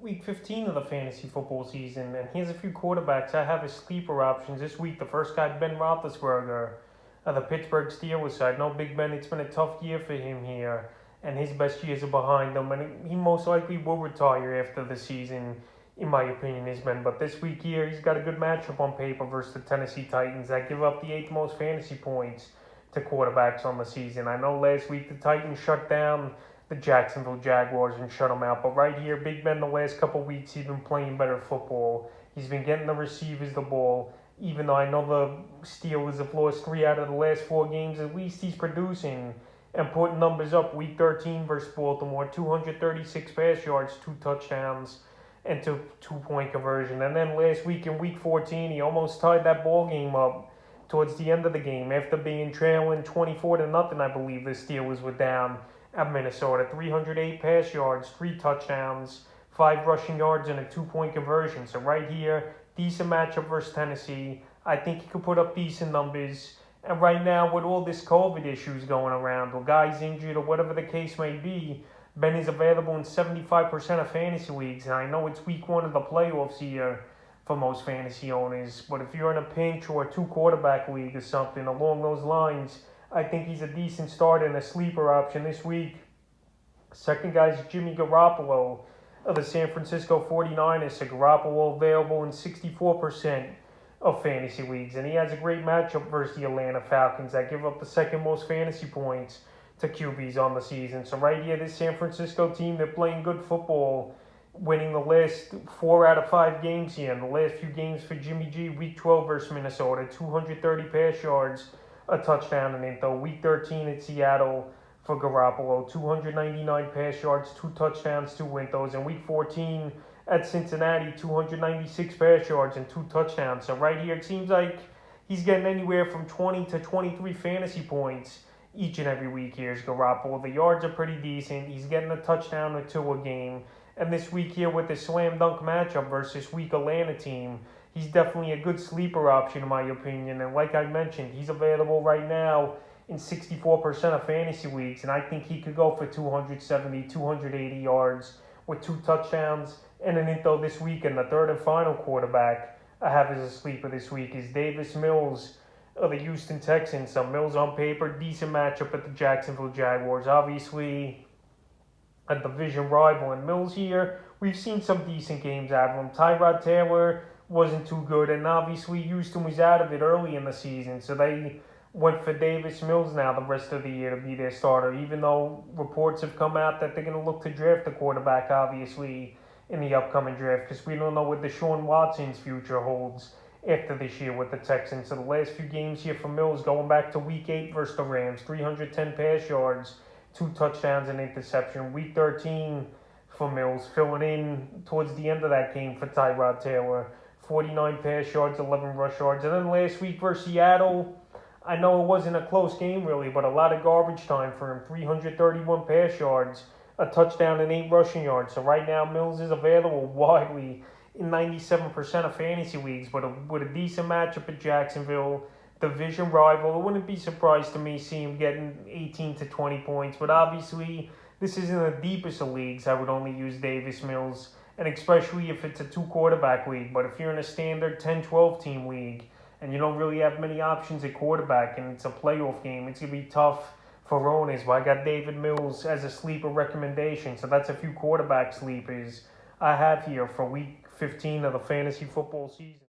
week 15 of the fantasy football season, and here's a few quarterbacks I have as sleeper options this week. The first guy, Ben Roethlisberger, the Pittsburgh Steelers side. No, Big Ben, it's been a tough year for him here, and his best years are behind him, and he most likely will retire after the season, in my opinion, has been. But this week here, he's got a good matchup on paper versus the Tennessee Titans that give up the 8th most fantasy points to quarterbacks on the season. I know last week the Titans shut down the Jacksonville Jaguars and shut them out, but right here, Big Ben, the last couple of weeks, he's been playing better football. He's been getting the receivers the ball. Even though I know the Steelers have lost 3 out of the last 4 games, at least he's producing and putting numbers up. Week 13 versus Baltimore, 236 pass yards, 2 touchdowns, and 2-point conversion. And then last week in Week 14, he almost tied that ball game up towards the end of the game after being trailing 24-0. I believe the Steelers were down at Minnesota. 308 pass yards, 3 touchdowns, 5 rushing yards, and a 2-point conversion. So right here, decent matchup versus Tennessee. I think he could put up decent numbers. And right now, with all this COVID issues going around, or guys injured, or whatever the case may be, Ben is available in 75% of fantasy leagues. And I know it's week 1 of the playoffs here for most fantasy owners. But if you're in a pinch or a 2-quarterback league or something along those lines, I think he's a decent start and a sleeper option this week. Second guy is Jimmy Garoppolo of the San Francisco 49ers. So Garoppolo available in 64% of fantasy leagues. And he has a great matchup versus the Atlanta Falcons that give up the 2nd most fantasy points to QBs on the season. So right here, this San Francisco team, they're playing good football, winning the last 4 out of 5 games here. And the last few games for Jimmy G, Week 12 versus Minnesota, 230 pass yards, a touchdown, and then Week 13 at Seattle for Garoppolo, 299 pass yards, 2 touchdowns, 2 wins. And Week 14 at Cincinnati, 296 pass yards and 2 touchdowns. So right here, it seems like he's getting anywhere from 20 to 23 fantasy points each and every week. Here's Garoppolo. The yards are pretty decent. He's getting a touchdown or 2 a game. And this week here with the slam dunk matchup versus weak Atlanta team, he's definitely a good sleeper option in my opinion. And like I mentioned, he's available right now in 64% of fantasy leagues. And I think he could go for 270, 280 yards with 2 touchdowns and an intro this week. And the third and final quarterback I have as a sleeper this week is Davis Mills of the Houston Texans. So Mills on paper, decent matchup at the Jacksonville Jaguars. Obviously a division rival. And Mills here, we've seen some decent games out of him. Tyrod Taylor wasn't too good, and obviously Houston was out of it early in the season, so they went for Davis Mills now the rest of the year to be their starter, even though reports have come out that they're going to look to draft a quarterback, obviously, in the upcoming draft, because we don't know what Deshaun Watson's future holds after this year with the Texans. So the last few games here for Mills, going back to Week 8 versus the Rams, 310 pass yards, 2 touchdowns and interception. Week 13 for Mills, filling in towards the end of that game for Tyrod Taylor, 49 pass yards, 11 rush yards. And then last week versus Seattle, I know it wasn't a close game really, but a lot of garbage time for him. 331 pass yards, a touchdown and 8 rushing yards. So right now Mills is available widely in 97% of fantasy leagues, but with a decent matchup at Jacksonville, division rival. I wouldn't be surprised to me see him getting 18 to 20 points, but obviously this isn't the deepest of leagues. I would only use Davis Mills, and especially if it's a 2-quarterback league. But if you're in a standard 10-12 team league and you don't really have many options at quarterback and it's a playoff game, it's going to be tough for owners. But I got David Mills as a sleeper recommendation. So that's a few quarterback sleepers I have here for week 15 of the fantasy football season.